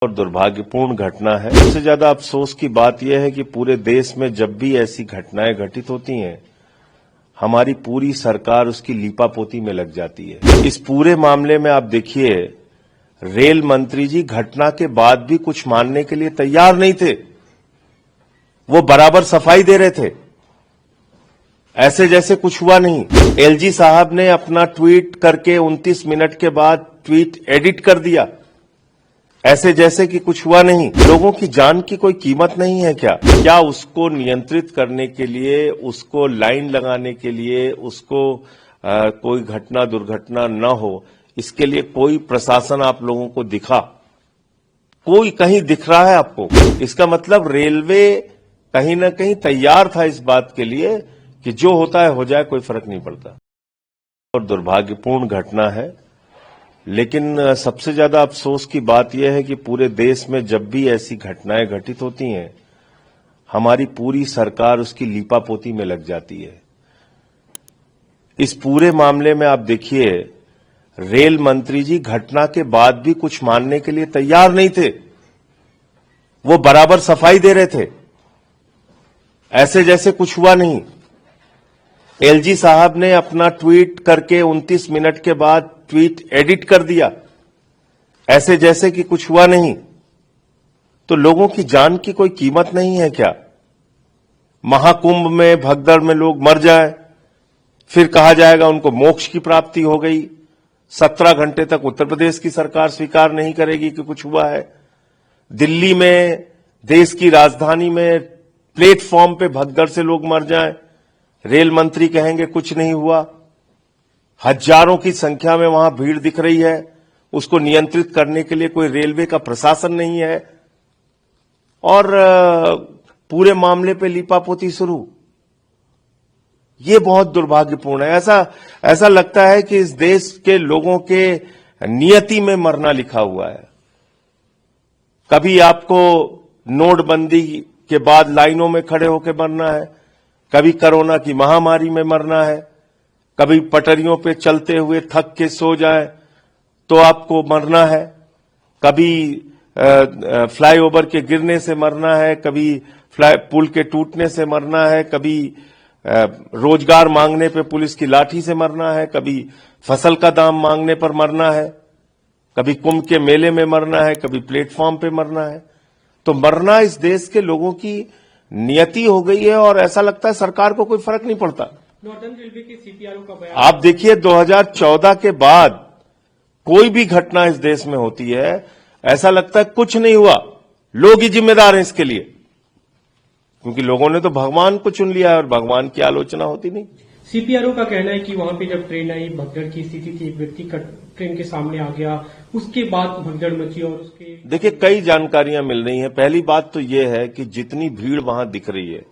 और दुर्भाग्यपूर्ण घटना है। सबसे ज्यादा अफसोस की बात यह है कि पूरे देश में जब भी ऐसी घटनाएं घटित होती हैं, हमारी पूरी सरकार उसकी लीपापोती में लग जाती है। इस पूरे मामले में आप देखिए, रेल मंत्री जी घटना के बाद भी कुछ मानने के लिए तैयार नहीं थे। वो बराबर सफाई दे रहे थे, ऐसे जैसे कुछ हुआ नहीं। एलजी साहब ने अपना ट्वीट करके 29 मिनट के बाद ट्वीट एडिट कर दिया, ऐसे जैसे कि कुछ हुआ नहीं। लोगों की जान की कोई कीमत नहीं है क्या? क्या उसको नियंत्रित करने के लिए, उसको लाइन लगाने के लिए, उसको कोई घटना दुर्घटना न हो, इसके लिए कोई प्रशासन आप लोगों को दिखा? कोई कहीं दिख रहा है आपको? इसका मतलब रेलवे कहीं ना कहीं तैयार था इस बात के लिए कि जो होता है हो जाए, कोई फर्क नहीं पड़ता। और दुर्भाग्यपूर्ण घटना है, लेकिन सबसे ज्यादा अफसोस की बात यह है कि पूरे देश में जब भी ऐसी घटनाएं घटित होती हैं, हमारी पूरी सरकार उसकी लीपापोती में लग जाती है। इस पूरे मामले में आप देखिए, रेल मंत्री जी घटना के बाद भी कुछ मानने के लिए तैयार नहीं थे। वो बराबर सफाई दे रहे थे, ऐसे जैसे कुछ हुआ नहीं। एलजी साहब ने अपना ट्वीट करके 29 मिनट के बाद ट्वीट एडिट कर दिया, ऐसे जैसे कि कुछ हुआ नहीं। तो लोगों की जान की कोई कीमत नहीं है क्या? महाकुंभ में भगदड़ में लोग मर जाए, फिर कहा जाएगा उनको मोक्ष की प्राप्ति हो गई। 17 घंटे तक उत्तर प्रदेश की सरकार स्वीकार नहीं करेगी कि कुछ हुआ है। दिल्ली में, देश की राजधानी में प्लेटफॉर्म पे भगदड़ से लोग मर जाएं, रेल मंत्री कहेंगे कुछ नहीं हुआ। हजारों की संख्या में वहां भीड़ दिख रही है, उसको नियंत्रित करने के लिए कोई रेलवे का प्रशासन नहीं है, और पूरे मामले पे लीपापोती शुरू। ये बहुत दुर्भाग्यपूर्ण है। ऐसा लगता है कि इस देश के लोगों के नियति में मरना लिखा हुआ है। कभी आपको नोटबंदी के बाद लाइनों में खड़े होकर मरना है, कभी कोरोना की महामारी में मरना है, कभी पटरियों पे चलते हुए थक के सो जाए तो आपको मरना है, कभी फ्लाईओवर के गिरने से मरना है, कभी पुल के टूटने से मरना है, कभी रोजगार मांगने पे पुलिस की लाठी से मरना है, कभी फसल का दाम मांगने पर मरना है, कभी कुंभ के मेले में मरना है, कभी प्लेटफॉर्म पे मरना है। तो मरना इस देश के लोगों की नियति हो गई है, और ऐसा लगता है सरकार को कोई फर्क नहीं पड़ता। नॉर्दर्न रेलवे के सीपीआरओ का बयान, आप देखिए 2014 के बाद कोई भी घटना इस देश में होती है, ऐसा लगता है कुछ नहीं हुआ, लोग ही जिम्मेदार हैं इसके लिए, क्योंकि लोगों ने तो भगवान को चुन लिया है और भगवान की आलोचना होती नहीं। सीपीआरओ का कहना है कि वहां पे जब ट्रेन आई, भगदड़ की स्थिति थी, एक व्यक्ति ट्रेन के सामने आ गया, उसके बाद भगदड़ मची। और उसके देखिए, कई जानकारियां मिल रही हैं। पहली बात तो यह है कि जितनी भीड़ वहां दिख रही है,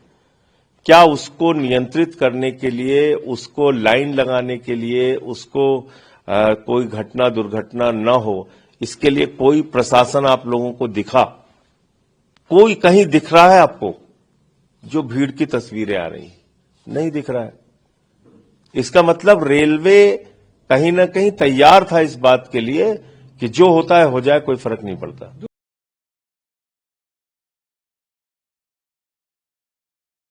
क्या उसको नियंत्रित करने के लिए, उसको लाइन लगाने के लिए, उसको कोई घटना दुर्घटना न हो, इसके लिए कोई प्रशासन आप लोगों को दिखा? कोई कहीं दिख रहा है आपको? जो भीड़ की तस्वीरें आ रही नहीं दिख रहा है। इसका मतलब रेलवे कहीं ना कहीं तैयार था इस बात के लिए कि जो होता है हो जाए, कोई फर्क नहीं पड़ता।